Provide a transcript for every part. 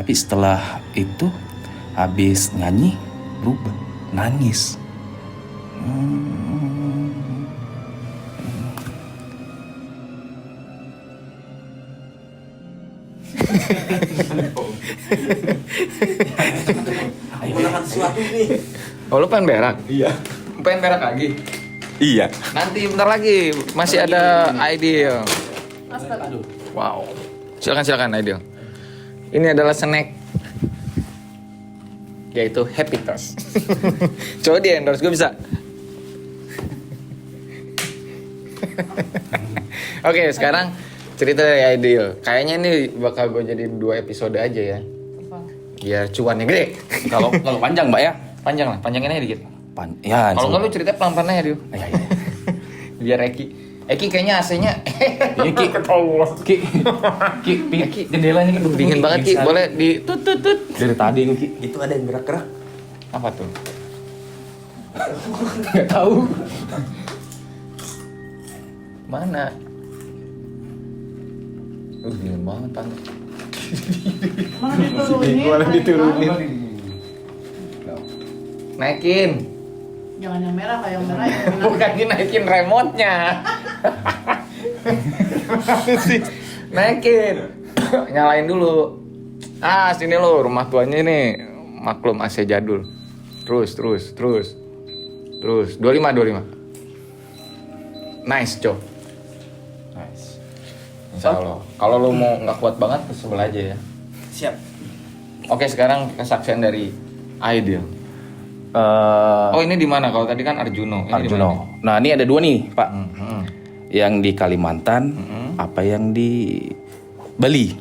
Tapi setelah itu habis nyanyi berubah, nangis. Ayo makan sesuatu nih. Oh, lu pengen berak? Iya. Pengen berak lagi? Iya. Nanti bentar lagi masih ada Ideal. Astaga. Wow. Silakan Ideal. Ini adalah snack yaitu Happy Toast. Coba di endorse gue bisa. Oke, sekarang cerita dari Ideal. Kayaknya ini bakal gue jadiin 2 episode aja ya. Biar cuannya gede. Kalau panjang Mbak ya? Panjang lah, panjangin aja dikit. Ya. Kalau nggak lu cerita pelan-pelan aja Dio. Iya. Biar Eki kayaknya AC-nya. Iya Ki. Ki, jendelanya kan Dingin banget Ki, boleh di tut. Dari tadi ini Ki. Itu ada yang gerak-gerak. Apa tuh? Nggak tahu. Mana? Dingin banget pantai. Mana diturunin? Naikin. Jangan yang merah, kayak yang merah ya. Bukan dinaikin remote-nya. Naikin. Nyalain dulu. Sini lo rumah tuanya nih. Maklum AC jadul. Terus. 25. Nice job. Nice. Insya Allah. Kalau lo mau nggak kuat banget ke sebelah aja ya. Siap. Oke, sekarang kesaksian dari Ideal. Oh, ini di mana? Kalau tadi kan Arjuno. Ini di mana? Arjuno. Nah, ini ada 2 nih, Pak. Yang di Kalimantan, apa yang di Bali?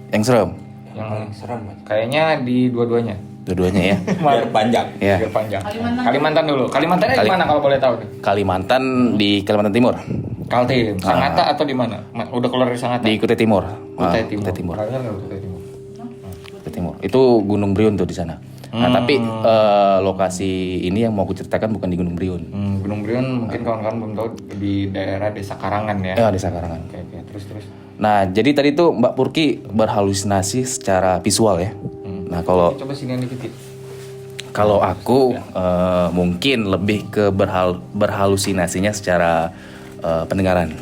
Yang serem. Yang serem. Kayaknya di dua-duanya. Dua-duanya ya. Biar panjang. Ya. Biar panjang. Kalimantan dulu. Kalimantannya di mana kalau boleh tahu? Kalimantan di Kalimantan Timur. Kaltim. Sangatta atau di mana? Udah keluar dari Sangatta? Di Kutai Timur. Kutai Timur. Kutai Timur. Dengar nggak Kutai Timur? Kutai Timur. Itu Gunung Briun tuh di sana. Nah, tapi lokasi ini yang mau aku ceritakan bukan di Gunung Briun. Gunung Briun mungkin kawan-kawan belum tahu di daerah Desa Karangan ya. Ya, Desa Karangan. Oke. Terus. Nah, jadi tadi tuh Mbak Purki berhalusinasi secara visual ya. Nah, Coba sini dikit. kalau aku mungkin lebih ke berhalusinasinya secara pendengaran.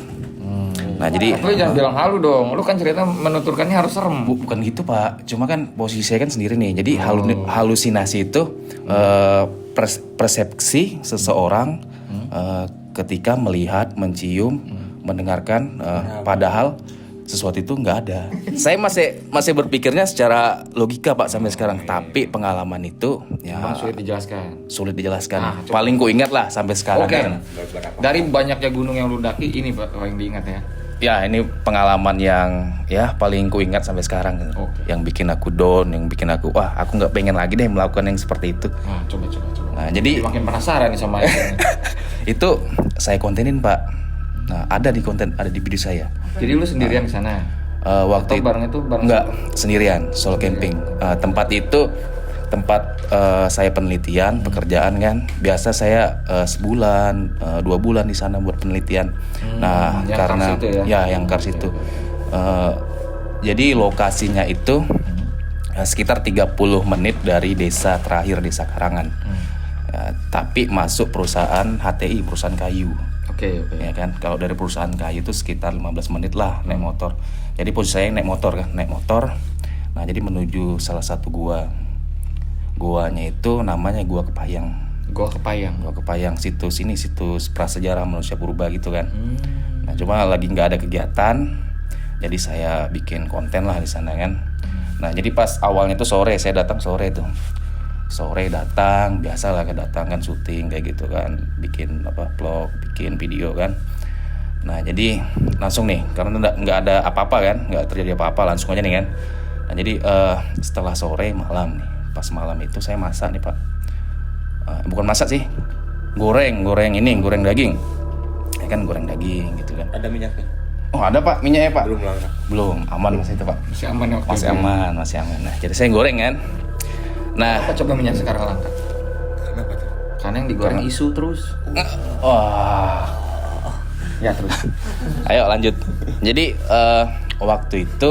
Nah, jadi Lu jangan bilang halu dong. Lu kan cerita menuturkannya harus serem. bukan gitu Pak, cuma kan posisi saya kan sendiri nih. Jadi halusinasi itu persepsi seseorang ketika melihat, mencium, mendengarkan, padahal sesuatu itu nggak ada. Saya masih berpikirnya secara logika Pak sampai sekarang. Tapi pengalaman itu ya Bang, sulit dijelaskan. Paling ku ingat lah sampai sekarang. Oke. Kan. Dari banyaknya gunung yang lu daki, ini Pak paling diingat ya. Ya ini pengalaman yang ya paling ku ingat sampai sekarang. Oke. Yang bikin aku down, yang bikin aku aku nggak pengen lagi deh melakukan yang seperti itu. Nah, coba. Nah, jadi makin penasaran nih sama itu. itu saya kontenin Pak. Nah, ada di video saya. Jadi lu sendirian di sana? Waktu Atau bareng itu bareng? Enggak, sendirian, solo camping. Tempat itu saya penelitian, pekerjaan kan. Biasa saya sebulan, 2 bulan di sana buat penelitian. Nah, yang karena Kars itu ya? Yang Kars itu. Jadi lokasinya itu sekitar 30 menit dari desa Karangan. Tapi masuk perusahaan HTI, perusahaan kayu. Oke. Ya kan, kalau dari perusahaan kayu itu sekitar 15 menit lah naik motor. Jadi posisi saya naik motor. Nah, jadi menuju salah satu guanya itu namanya Gua Kepayang. Gua Kepayang, situs prasejarah manusia purba gitu kan. Nah, cuma lagi nggak ada kegiatan, jadi saya bikin konten lah di sana kan. Nah, jadi pas awalnya tuh saya datang sore datang, biasalah kedatangan syuting kayak gitu kan, bikin vlog, bikin video kan. Nah, jadi langsung nih, karena nggak ada apa-apa kan, nggak terjadi apa-apa, langsung aja nih kan. Nah, jadi setelah sore malam nih, pas malam itu saya masak nih Pak. Bukan masak sih, goreng daging, ya kan, goreng daging gitu kan. Ada minyaknya? Oh ada Pak, minyaknya Pak? Belum. Aman masih itu Pak. Masih aman ya? Masih aman. Nah, jadi saya goreng kan. Nah, Apa coba minyak sekarang langka? Kenapa tuh? Karena yang digoreng isu terus. wah. Ya terus. Ayo lanjut. Jadi waktu itu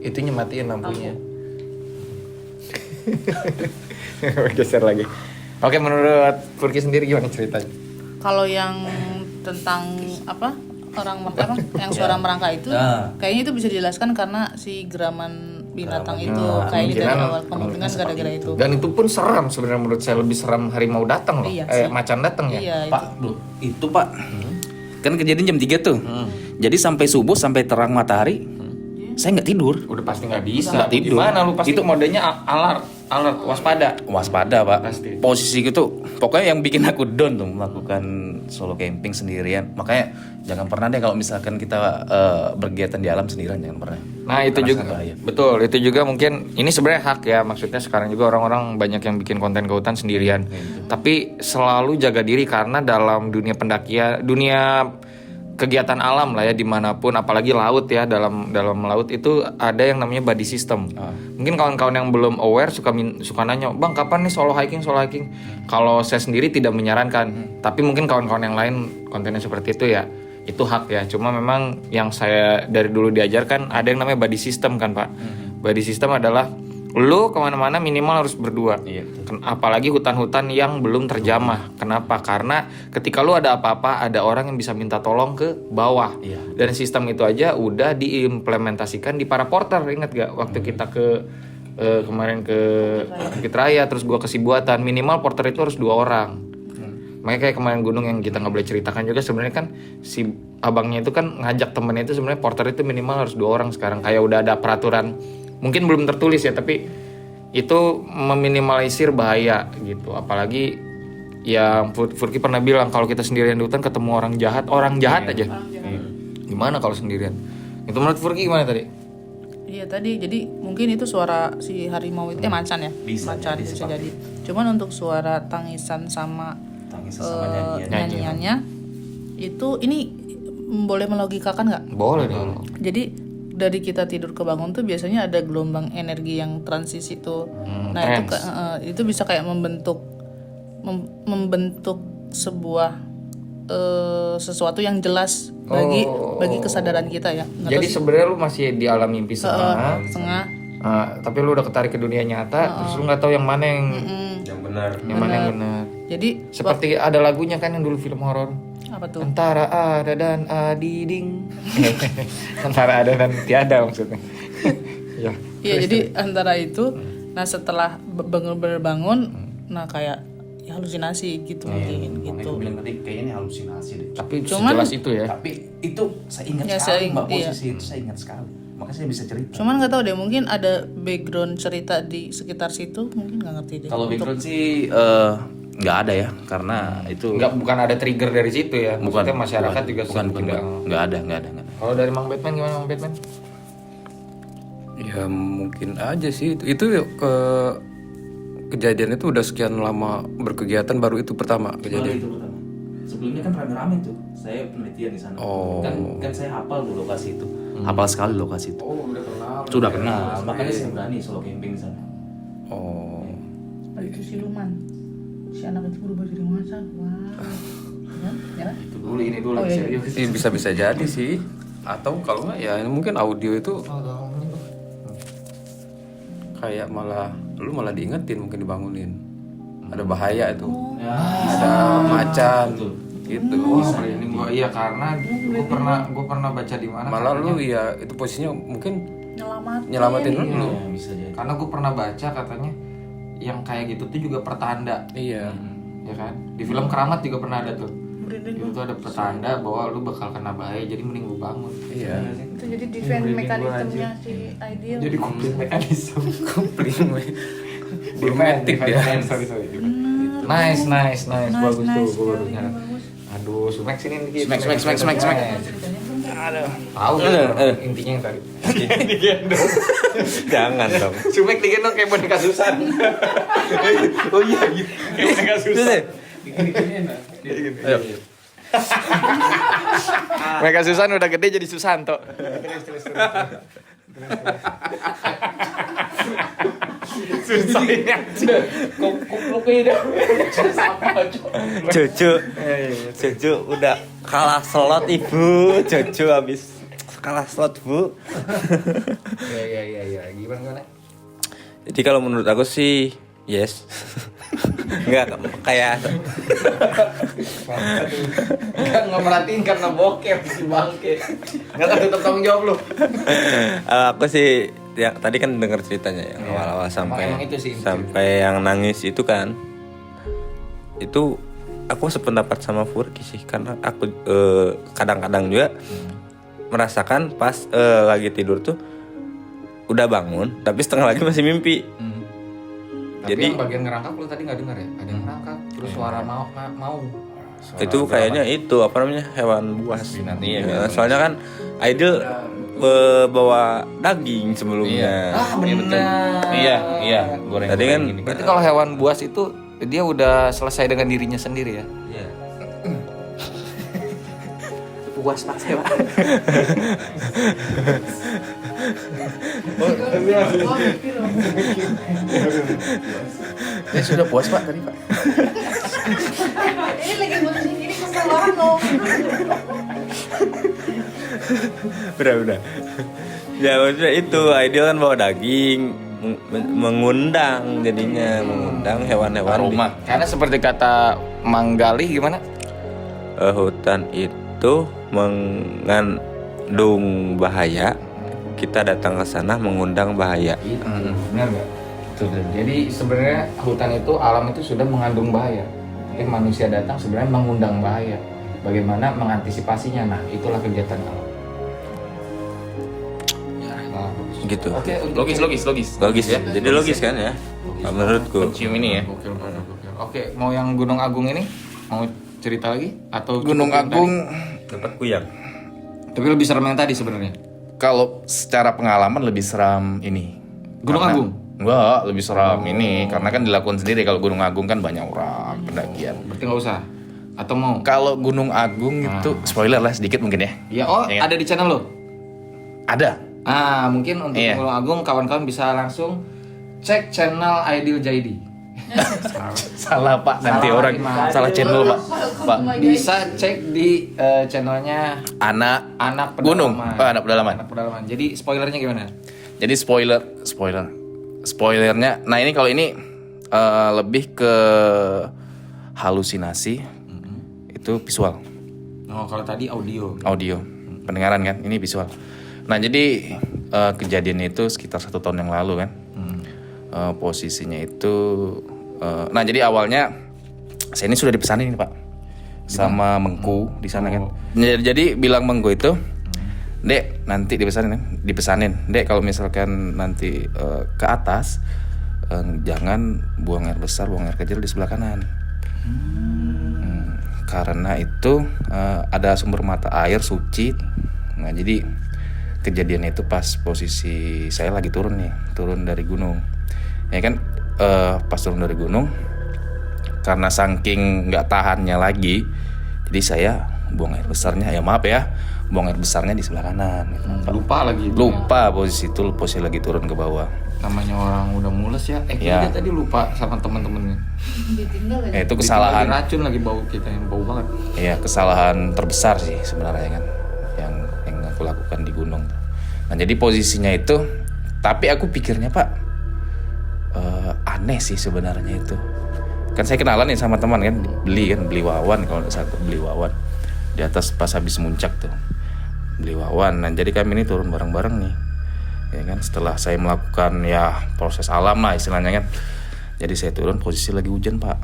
itunya matiin lampunya. Geser lagi. Oke, menurut Furki sendiri gimana ceritanya? Kalau yang tentang apa yang suara merangka itu, kayaknya itu bisa dijelaskan karena si geraman binatang itu kayaknya dari awal kemungkinan gara-gara itu. Dan itu pun seram sebenarnya, menurut saya lebih seram harimau datang loh. Iya, macan datang ya. Iya, Pak, itu Pak. Kan kejadian jam 3 tuh. Jadi sampai subuh, sampai terang matahari, saya nggak tidur. Udah pasti nggak bisa. Nggak tidur. Gimana lu pasti Itu modenya alert, waspada. waspada Pak. Pasti. Posisi gitu, pokoknya yang bikin aku down tuh melakukan solo camping sendirian. Makanya jangan pernah deh kalau misalkan kita berkegiatan di alam sendirian, jangan pernah. Nah itu Karena juga sangat bahaya. betul, itu juga mungkin ini sebenarnya hak ya, maksudnya sekarang juga orang-orang banyak yang bikin konten ke hutan sendirian, tapi selalu jaga diri karena dalam dunia pendakian, dunia kegiatan alam lah ya dimanapun, apalagi laut ya, dalam laut itu ada yang namanya body system. Mungkin kawan-kawan yang belum aware suka nanya, bang kapan nih solo hiking? Kalau saya sendiri tidak menyarankan, tapi mungkin kawan-kawan yang lain kontennya seperti itu ya. Itu hak ya, cuma memang yang saya dari dulu diajarkan ada yang namanya body system kan Pak. Body system adalah lu kemana-mana minimal harus berdua. Apalagi hutan-hutan yang belum terjamah. Kenapa? Karena ketika lu ada apa-apa, ada orang yang bisa minta tolong ke bawah. Dan sistem itu aja udah diimplementasikan di para porter. Ingat gak waktu kita kemarin ke Bukit Raya, terus gua ke Sibuatan, minimal porter itu harus 2 orang. Makanya kayak kemarin gunung yang kita nggak boleh ceritakan juga, sebenarnya kan si abangnya itu kan ngajak temennya itu sebenarnya porter itu minimal harus 2 orang sekarang. Kayak udah ada peraturan, mungkin belum tertulis ya, tapi itu meminimalisir bahaya gitu. Apalagi yang Furki pernah bilang kalau kita sendirian di hutan ketemu orang jahat aja. Gimana kalau sendirian? Itu menurut Furki gimana tadi? Iya tadi, jadi mungkin itu suara si harimau itu, macan ya? Bisa jadi. Cuman untuk suara tangisan sama nyanyiannya itu ini boleh melogikakan nggak? Boleh dong. Jadi dari kita tidur ke bangun tuh biasanya ada gelombang energi yang transisi tuh. Nah itu bisa kayak membentuk sebuah sesuatu yang jelas bagi kesadaran kita ya. Jadi sebenarnya lu masih di alam mimpi setengah. Tapi lu udah ketarik ke dunia nyata, terus lu nggak tahu yang mana yang benar, yang benar. Jadi seperti ada lagunya kan yang dulu film horor. Apa tuh? Antara ada dan adiding. Antara ada dan tiada maksudnya. Ya. Iya, jadi antara itu. Nah, setelah bangun, nah kayak ya halusinasi gitu mungkin gitu. Aku bilang tadi kayaknya ini halusinasi deh. Tapi Cuman- sejelas itu ya. Tapi itu saya ingat Ya, sekali saya- Mbak, iya. posisi itu saya ingat sekali. Makanya saya bisa cerita. Cuman nggak tahu deh, mungkin ada background cerita di sekitar situ, mungkin nggak ngerti deh. Kalau background sih nggak ada ya, karena itu Bukan ada trigger dari situ ya. Maksudnya masyarakat juga bukan nggak ada. Kalau dari Mang Batman gimana Mang Batman? Ya mungkin aja sih itu kejadian itu udah sekian lama berkegiatan baru itu pertama kejadian. Itu pertama. Sebelumnya kan rame-rame tuh. Saya penelitian di sana. Oh. Kan saya hafal tuh lokasi itu. Hafal sekali lokasi itu. Oh, udah kenal. Sudah kenal. Makanya saya berani solo camping di sana. Oh. Itu siluman. Si anak itu berubah jadi macan. Wah. Ya. Itu dulu ini dulu iya. serius. Bisa jadi sih. Atau kalau nggak ya ini mungkin audio itu kayak lu malah diingetin, mungkin dibangunin. Ada bahaya itu. Ada macan gitu. Ini gua iya karena gua pernah baca di mana. Malah lu ya itu posisinya mungkin Nyelamatin. nyelamatin lu. Ya, bisa jadi. Karena gue pernah baca katanya yang kayak gitu tuh juga pertanda, Iya. ya kan? Di film Keramat juga pernah ada tuh. Itu tuh ada pertanda bahwa lu bakal kena bahaya, jadi mending lu bangun. Iya. Itu jadi defense mekanismenya si Ideal. Jadi komplit mekanisme. Romantic ya. Sorry. Nice. Bagus tuh, gue baru nyadar. Aduh, Sumek sini nih. Smack. Tahu intinya yang tadi. Jangan dong. Sumek digendong kayak boneka Susan. Oh iya gitu. Kayak boneka Susan. Ayo. Boneka Susan udah gede jadi Susanto. Jojo udah kalah slot ibu. Jojo habis kalah slot, Bu. Iya. Gimana? Jadi kalau menurut aku sih yes. Enggak kayak Nggak merhatiin karena bokep si bangke. Nggak ketutup tanggung jawab lu. aku sih ya tadi kan dengar ceritanya yang awal-awal emang itu sih sampai yang nangis itu kan. Itu aku sependapat sama Furki sih karena aku kadang-kadang juga merasakan pas lagi tidur tuh udah bangun tapi setengah lagi masih mimpi. Tapi Jadi yang bagian ngerangkap lu tadi nggak dengar ya? Ada yang ngerangkap terus suara mau. itu kayaknya itu apa namanya hewan buas. Iya, soalnya kan Aidil bawa daging sebelumnya. Benar. Iya, goreng. Tadi kan Berarti kalau hewan buas itu dia udah selesai dengan dirinya sendiri ya? Iya. Puas Pak saya, Pak. Ya sudah puas Pak tadi Pak. Ini lagi mutusin ini kesel banget loh. udah. Ya maksudnya itu Aidil kan bawa daging mengundang jadinya mengundang hewan-hewan Aroma. Karena seperti kata Manggali gimana? hutan itu mengandung bahaya. Kita datang ke sana mengundang bahaya. Benar nggak? Jadi sebenarnya hutan itu alam itu sudah mengandung bahaya. Tapi manusia datang sebenarnya mengundang bahaya. Bagaimana mengantisipasinya? Nah, itulah kegiatan alam. Gitu. Oke, Logis. Logis ya. Jadi logis kan ya? Menurutku. Cium ini ya. Gokil. Oke, mau yang Gunung Agung ini mau cerita lagi atau Gunung cukup yang Agung Dapat kuyang. tadi? Tapi lebih serem yang tadi sebenarnya. kalau secara pengalaman lebih seram ini. Gunung Karena- Agung? Enggak, lebih seram ini karena kan dilakukan sendiri. Kalau Gunung Agung kan banyak orang pendakian. Berarti nggak usah. Atau mau? Kalau Gunung Agung itu spoiler lah sedikit mungkin ya. Ya, Iya. ada di channel lo. Ada. Mungkin untuk Iya. Gunung Agung kawan-kawan bisa langsung cek channel Aidil Jaidi. Salah Pak, nanti Salah orang gimana? salah channel Pak. Pak. Bisa cek di channelnya Anak Anak Gunung. Pedalaman. Anak pedalaman. Anak Pedalaman. Jadi spoilernya gimana? Jadi spoilernya. Nah ini kalau ini lebih ke halusinasi. Itu visual, Oh, kalau tadi audio. audio, pendengaran kan. Ini visual. Nah jadi kejadiannya itu sekitar 1 tahun yang lalu kan. Posisinya itu. Nah jadi awalnya saya ini sudah dipesanin nih Pak sama Mengku di sana kan. Jadi bilang Mengku itu, Dek nanti dipesanin, Dek kalau misalkan nanti ke atas jangan buang air besar, buang air kecil di sebelah kanan. Karena itu ada sumber mata air suci. Nah jadi kejadian itu pas posisi saya lagi turun dari gunung. Ya kan pas turun dari gunung karena saking nggak tahannya lagi, jadi saya buang air besarnya. Ya maaf ya, buang air besarnya di sebelah kanan. Lupa lagi. Lupa posisi lagi turun ke bawah. Namanya orang udah mules ya. Ya. Kita tadi lupa sama teman-temannya. Ditinggal ya. Itu kesalahan. Ditinggal di racun lagi bau kita yang bau banget. Iya, kesalahan terbesar sih sebenarnya kan yang aku lakukan di gunung. Nah jadi posisinya itu, tapi aku pikirnya Pak aneh sih sebenarnya itu. Kan saya kenalan nih sama teman kan, beli Wawan kalau nggak salah, beli Wawan di atas pas habis muncak tuh, beli Wawan. Nah jadi kami ini turun bareng-bareng nih, ya kan. Setelah saya melakukan ya proses alam lah istilahnya kan. Jadi saya turun posisi lagi hujan Pak,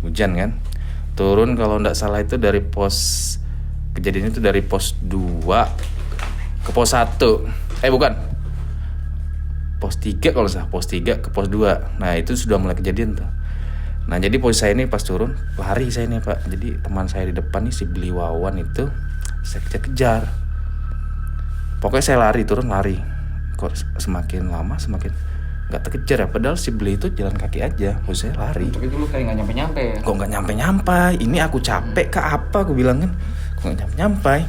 hujan kan. Turun kalau nggak salah itu dari pos, kejadiannya itu dari pos 2 ke pos 1. Bukan. Pos 3 kalau salah, pos 3 ke pos 2. Nah, itu sudah mulai kejadian tuh. Nah, jadi posisi saya ini pas turun, lari saya nih, Pak. Jadi teman saya di depan nih si Beli Wawan itu saya kejar. Pokoknya saya lari, turun lari. Kok semakin lama semakin nggak terkejar ya, padahal si Beli itu jalan kaki aja, posisi saya lari. Tapi dulu kayak nggak nyampe-nyampe ya. Kok nggak nyampe-nyampe? Ini aku capek kah apa? Aku bilang kan, kok nggak nyampe-nyampe.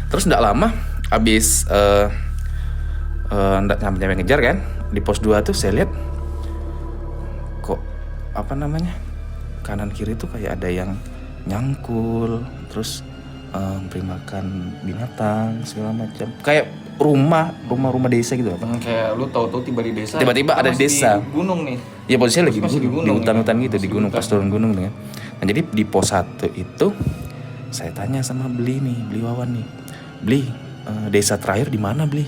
Terus nggak lama, abis nggak nyampe-nyampe ngejar kan, di pos 2 tuh saya lihat kok apa namanya kanan kiri tuh kayak ada yang nyangkul, terus beri makan binatang segala macam. Kayak rumah desa gitu apa. Kayak lu tahu-tahu tiba di desa. Tiba-tiba ada di desa. Gunung nih. Ya posisinya lagi Masih di di gunung, hutan-hutan ya? gitu, di gunung, pas turun gunung kan. Nah jadi di pos 1 itu saya tanya sama Beli Wawan nih, Beli, desa terakhir di mana Beli?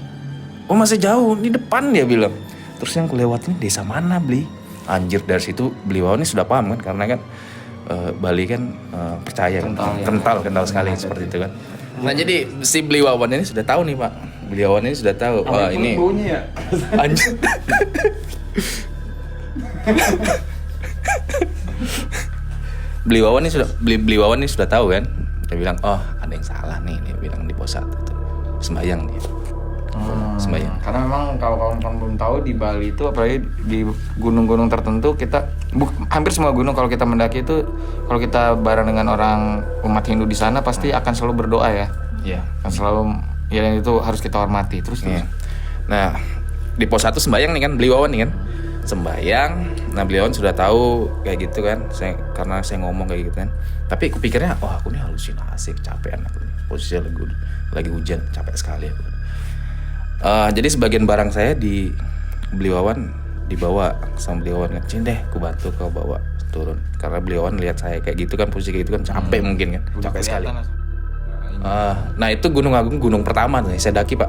Oh masih jauh, di depan dia bilang. Terus yang kulewatin desa mana Beli? Anjir, dari situ Beli Wawan ini sudah paham kan, karena kan Bali kan percaya kental sekali seperti itu kan. Nah jadi si Beli Wawan ini sudah tahu nih Pak. Beli Wawan ini sudah tahu. Wah ini baunya ya. anjir. Beli Wawan ini sudah tahu kan. Dia bilang, oh ada yang salah nih. Dia bilang di pos 1 tuh sembayang dia. Sembayang. Karena memang kalau kawan-kawan belum tahu di Bali itu, apalagi di gunung-gunung tertentu, kita hampir semua gunung kalau kita mendaki itu, kalau kita bareng dengan orang umat Hindu di sana pasti akan selalu berdoa ya. Iya. Akan selalu, ya dan itu harus kita hormati. Terus Iya. Nah di pos 1 sembayang nih kan, Beli Wawan nih kan. Sembayang. Nah Beli Wawan sudah tahu kayak gitu kan. Karena saya ngomong kayak gitu kan. Tapi aku pikirnya, oh aku nih halusinasi, kecapean aku nih. Posisinya lagi hujan, capek sekali aku. Jadi sebagian barang saya di Beli Wawan dibawa sama Beli Wawan kan, "Cin deh, aku bantu kau bawa turun." Karena Beli Wawan lihat saya kayak gitu kan, posisi kayak gitu kan capek mungkin kan, capek sekali. Nah itu Gunung Agung, gunung pertama nih saya daki Pak.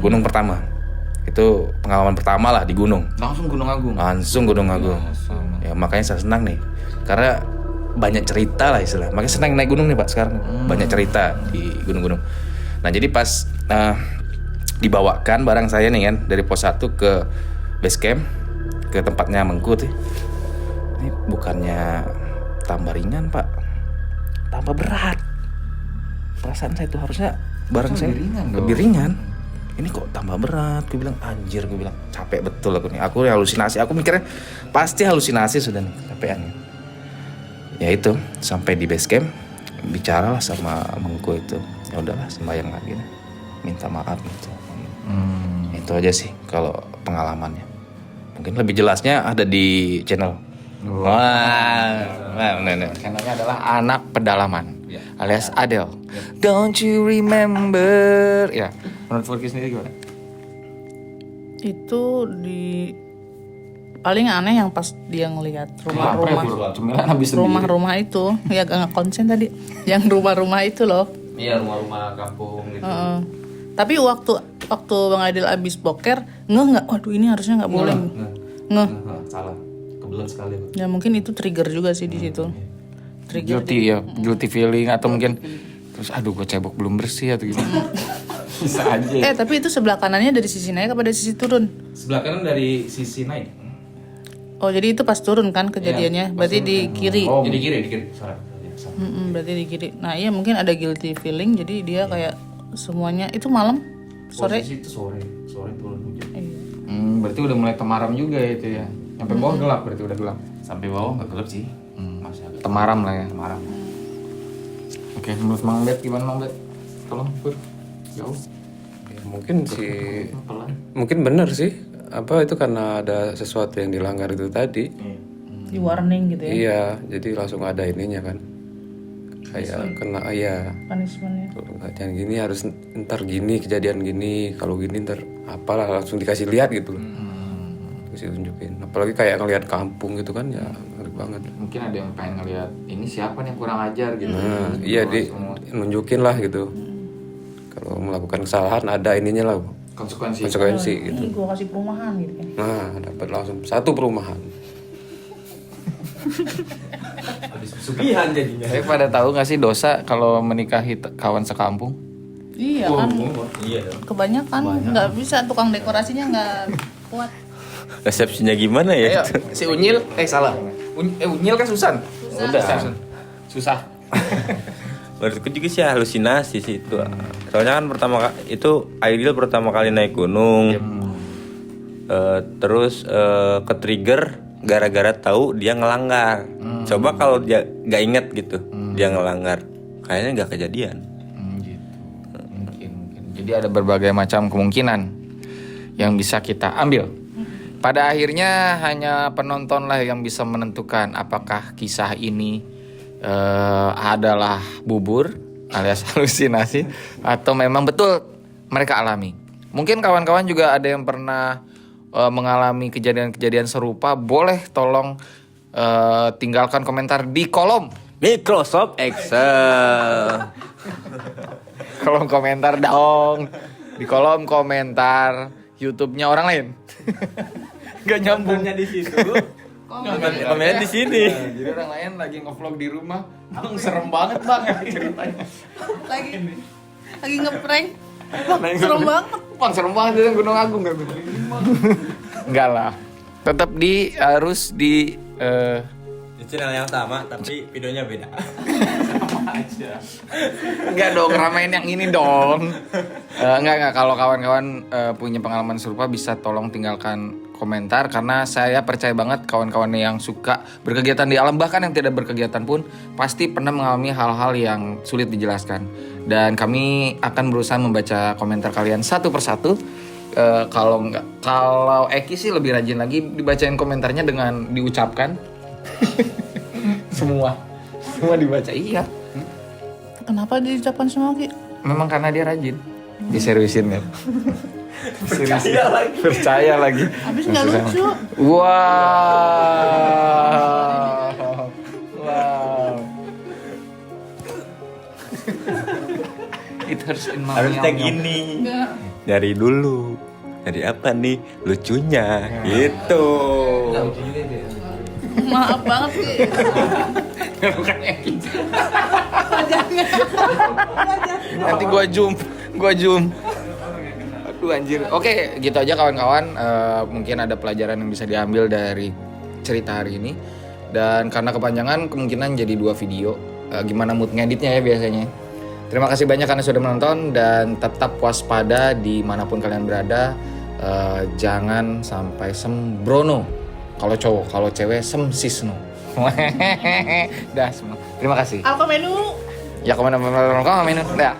Gunung pertama, itu pengalaman pertama lah di gunung. langsung Gunung Agung. Langsung Gunung Agung. Ya makanya saya senang nih, karena banyak cerita lah istilah. Makanya senang naik gunung nih Pak sekarang. Banyak cerita di gunung-gunung. Nah jadi pas dibawakan barang saya nih kan dari pos 1 ke base camp, ke tempatnya Mengku tuh. Ini bukannya tambah ringan Pak, tambah berat. Perasaan saya tuh harusnya barang saya lebih ringan. Ini kok tambah berat. Gue bilang anjir, gue bilang capek betul aku nih. Aku halusinasi, aku mikirnya pasti halusinasi sudah nih, capean. Ya itu sampai di base camp bicaralah sama Mengku itu. Ya udahlah sembahyang lagi nih. Minta maaf gitu. Itu aja sih kalau pengalamannya. Mungkin lebih jelasnya ada di channel. Channelnya adalah Anak Pedalaman alias Adel. Don't you remember? Ya, menurut Furki sendiri gimana? Itu di paling aneh yang pas dia ngelihat rumah-rumah itu, ya gak konsen tadi, yang rumah-rumah itu loh. Iya, rumah-rumah kampung gitu. Tapi waktu Bang Adil abis boker, nggak, waduh ini harusnya nggak boleh. Nggak. Salah. Kebelet sekali. Ya mungkin itu trigger juga sih di situ. Trigger. Guilty feeling atau mungkin terus aduh gue cebok belum bersih atau gitu. Bisa aja. Tapi itu sebelah kanannya dari sisi naik apa dari sisi turun? Sebelah kanan dari sisi naik. Oh jadi itu pas turun kan kejadiannya, berarti di kiri. Oh, di kiri. Salah. Berarti di kiri. Nah iya mungkin ada guilty feeling, jadi dia kayak semuanya itu malam, sore. Posisi itu sore turun hujan. Berarti udah mulai temaram juga ya itu ya. Sampai bawah gelap, berarti udah gelap. Sampai bawah nggak gelap sih. Masih agak Temaram lah ya. temaram. Oke, menurut Mang Bet gimana Mang Bet? Tolong Pur. Jauh. Ya, mungkin benar sih. Apa itu karena ada sesuatu yang dilanggar itu tadi. Di warning gitu ya. Iya, jadi langsung ada ininya kan. Kayak kena Punishmentnya. jangan gini, harus ntar gini, kejadian gini, kalau gini ntar apalah, langsung dikasih lihat gitu loh. Dikasih tunjukin. Apalagi kayak ngelihat kampung gitu kan, ya ngeri banget. Mungkin ada yang pengen ngeliat ini siapa nih yang kurang ajar gitu. Nah, iya nunjukin lah gitu. Kalau melakukan kesalahan ada ininya lah, Konsekuensi. gitu. Ini gue kasih perumahan gitu kan. Nah, dapat langsung satu perumahan. Sugihan jadinya. Saya pada tahu nggak sih dosa kalau menikahi kawan sekampung? Iya kan. Iya. Kebanyakan nggak bisa, tukang dekorasinya nggak kuat. Resepsinya gimana ya? Ayo, si Unyil, salah. Unyil kan Susan. Susah. Menurutku juga sih halusinasi sih itu. Soalnya kan itu Aidil pertama kali naik gunung. Terus ke-trigger gara-gara tahu dia ngelanggar. Coba kalau dia nggak inget gitu, dia ngelanggar, kayaknya nggak kejadian. Gitu. Mungkin. Jadi ada berbagai macam kemungkinan yang bisa kita ambil. Pada akhirnya hanya penontonlah yang bisa menentukan apakah kisah ini adalah bubur alias halusinasi atau memang betul mereka alami. Mungkin kawan-kawan juga ada yang pernah mengalami kejadian-kejadian serupa. Boleh tolong tinggalkan komentar di kolom Microsoft Excel. kolom komentar dong, di kolom komentar YouTube-nya orang lain. Gak nyambungnya di situ. Komennya di sini. Jadi orang lain lagi nge-vlog di rumah, bang serem banget bang ya ceritanya. Lagi ngeprank. Bang, serem banget. Bang serem banget itu Gunung Agung gak bener. Enggak lah. Tetap harus di Di channel yang sama tapi videonya beda. enggak dong, ramein yang ini dong. Enggak kalau kawan-kawan punya pengalaman serupa bisa tolong tinggalkan komentar, karena saya percaya banget kawan-kawan yang suka berkegiatan di alam, bahkan yang tidak berkegiatan pun pasti pernah mengalami hal-hal yang sulit dijelaskan. Dan kami akan berusaha membaca komentar kalian satu persatu. Kalau Eki sih lebih rajin lagi dibacain komentarnya dengan diucapkan. semua dibaca. Iya. Kenapa diucapkan semua, Ki? Memang karena dia rajin. Diseriusin ya. Percaya lagi. Habis nggak lucu. Wow. Itu harus Harusnya gini. Dari dulu. Dari apa nih? Lucunya. Gitu. Maaf banget sih. Bukan Eki. Nanti gua zoom. Aduh anjir. Oke, gitu aja kawan-kawan. Mungkin ada pelajaran yang bisa diambil dari cerita hari ini. Dan karena kepanjangan kemungkinan jadi 2 video. Gimana mood ngeditnya ya biasanya. Terima kasih banyak karena sudah menonton, dan tetap waspada dimanapun kalian berada. Jangan sampai sembrono. Kalau cowok, kalau cewek semsisno. Dah semua. Terima kasih. Aku menu. Ya kemana-mana menu. Dah.